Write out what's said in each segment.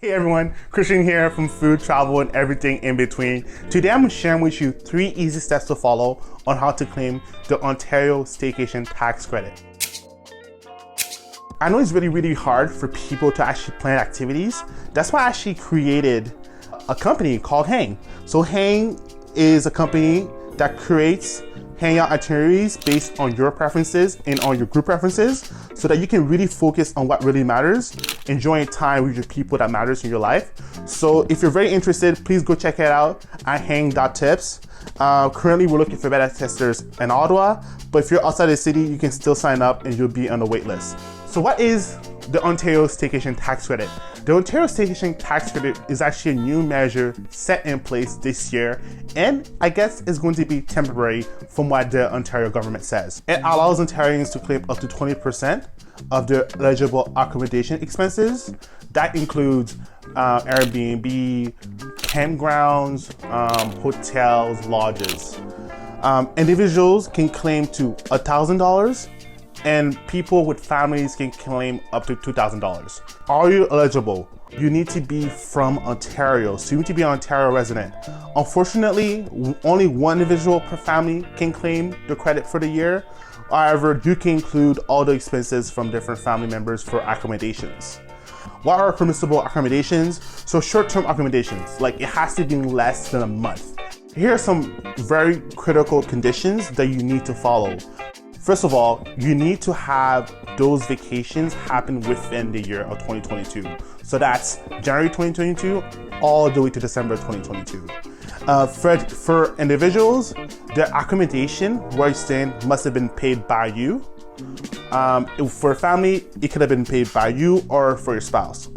Hey everyone, Christian here from Food, Travel, and Everything in Between. Today I'm sharing with you 3 easy steps to follow on how to claim the Ontario Staycation Tax Credit. I know it's really hard for people to actually plan activities. That's why I actually created a company called Hang. So Hang is a company that creates hangout itineraries based on your preferences and on your group preferences so that you can really focus on what really matters, enjoying time with your people that matters in your life. So if you're very interested, please go check it out at hang.tips. Currently we're looking for beta testers in Ottawa, but if you're outside the city, you can still sign up and you'll be on the wait list. So what is the Ontario Staycation Tax Credit? The Ontario Staycation Tax Credit is actually a new measure set in place this year, and I guess it's going to be temporary from what the Ontario government says. It allows Ontarians to claim up to 20% of their eligible accommodation expenses. That includes Airbnb, campgrounds, hotels, lodges. Individuals can claim to $1,000, and people with families can claim up to $2,000. Are you eligible? You need to be from Ontario, so you need to be an Ontario resident. Unfortunately, only one individual per family can claim the credit for the year. However, you can include all the expenses from different family members for accommodations. What are permissible accommodations? So short-term accommodations, like it has to be less than a month. Here are some very critical conditions that you need to follow. First of all, you need to have those vacations happen within the year of 2022. So that's January 2022 all the way to December 2022. For individuals, their accommodation where you're staying must have been paid by you. For a family, it could have been paid by you or for your spouse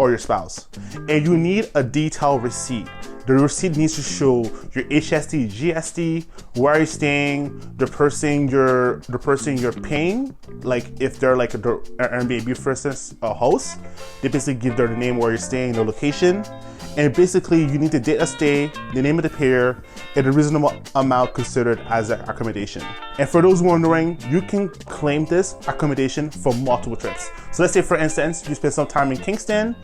And you need a detailed receipt. The receipt needs to show your HST, GST, where you're staying, the person you're paying. Like if they're like an Airbnb, for instance, a host, they basically give their name where you're staying, the location. And basically you need the date of stay, the name of the payer, and a reasonable amount considered as an accommodation. And for those wondering, you can claim this accommodation for multiple trips. So let's say for instance, you spent some time in Kingston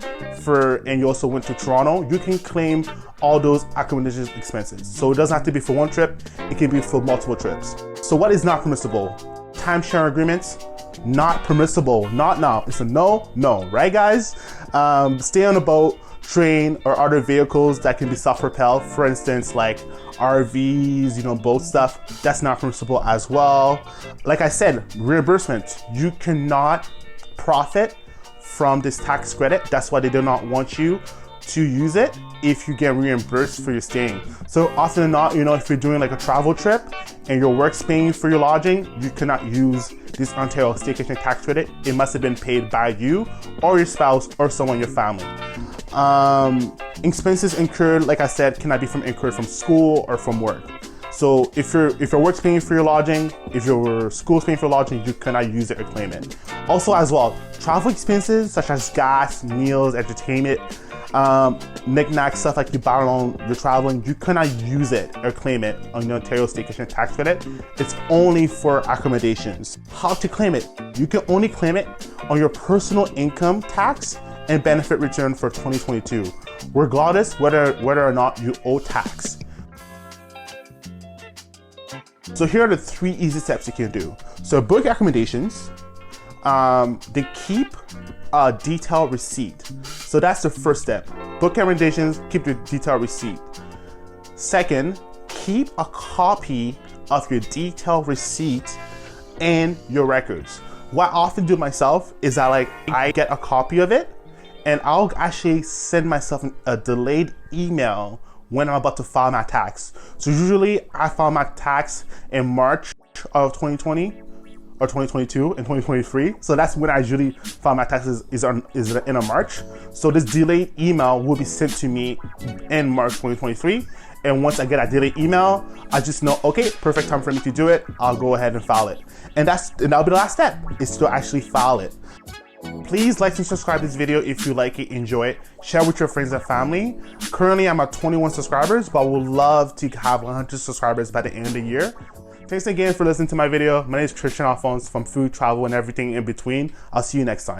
and you also went to Toronto, you can claim all those accommodation expenses. So it doesn't have to be for one trip, it can be for multiple trips. So what is not permissible? Timeshare agreements, not permissible, not now. It's a no, right guys? Stay on a boat, train, or other vehicles that can be self-propelled, for instance, like RVs, boat stuff, that's not permissible as well. Like I said, reimbursement, you cannot profit from this tax credit. That's why they do not want you to use it if you get reimbursed for your staying. So often than not, if you're doing like a travel trip and your work's paying for your lodging, you cannot use this Ontario Staycation Tax Credit. It must have been paid by you or your spouse or someone in your family. Expenses incurred, like I said, cannot be incurred from school or from work. So if your work's paying for your lodging, if your school's paying for your lodging, you cannot use it or claim it. Also as well, travel expenses such as gas, meals, entertainment, knick-knack stuff like you buy along you're traveling, you cannot use it or claim it on the Ontario Staycation Tax Credit. It's only for accommodations. How to claim it? You can only claim it on your personal income tax and benefit return for 2022, regardless whether or not you owe tax. So here are the 3 easy steps you can do. So book accommodations, they keep a detailed receipt. So that's the first step. Book accommodations, keep the detailed receipt. Second, keep a copy of your detailed receipt and your records. What I often do myself is that I get a copy of it and I'll actually send myself a delayed email when I'm about to file my tax. So usually I file my tax in March of 2020 or 2022 and 2023. So that's when I usually file my taxes is in a March. So this delayed email will be sent to me in March 2023. And once I get a delayed email, I just know, okay, perfect time for me to do it. I'll go ahead and file it. And that'll be the last step, is to actually file it. Please like and subscribe to this video if you like it, enjoy it. Share with your friends and family. Currently, I'm at 21 subscribers, but I would love to have 100 subscribers by the end of the year. Thanks again for listening to my video. My name is Christian Alphonse from Food, Travel, and Everything in Between. I'll see you next time.